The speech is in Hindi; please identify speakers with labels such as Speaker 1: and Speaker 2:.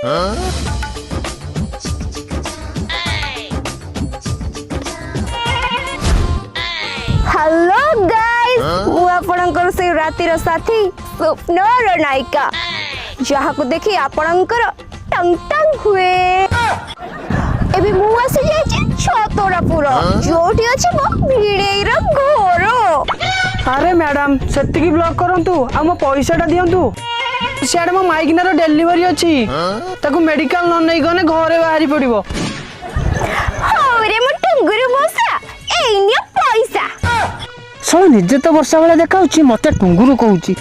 Speaker 1: हेलो गाइस मु आपणकर से रातिर साथी स्वप्नर नायिका जहाँ को देखी आपणकर टंग टंग हुए एबे मु आसी जाई छतरापुर जोठी अछि मो भिडेईर घर।
Speaker 2: अरे मैडम सेतिकी ब्लॉक करंतु आ मो पैसाटा दियंतु सियाडे मो माइकनार डेलीवरी अछि ताकू मेडिकल न नै गने घरे बाहरी पड़िबो।
Speaker 1: हौरे मो टंगुरु मोसा एइनिया पैसा
Speaker 2: सो निजे तो वर्षा बेला देखा मते टुंगुरु कहूची।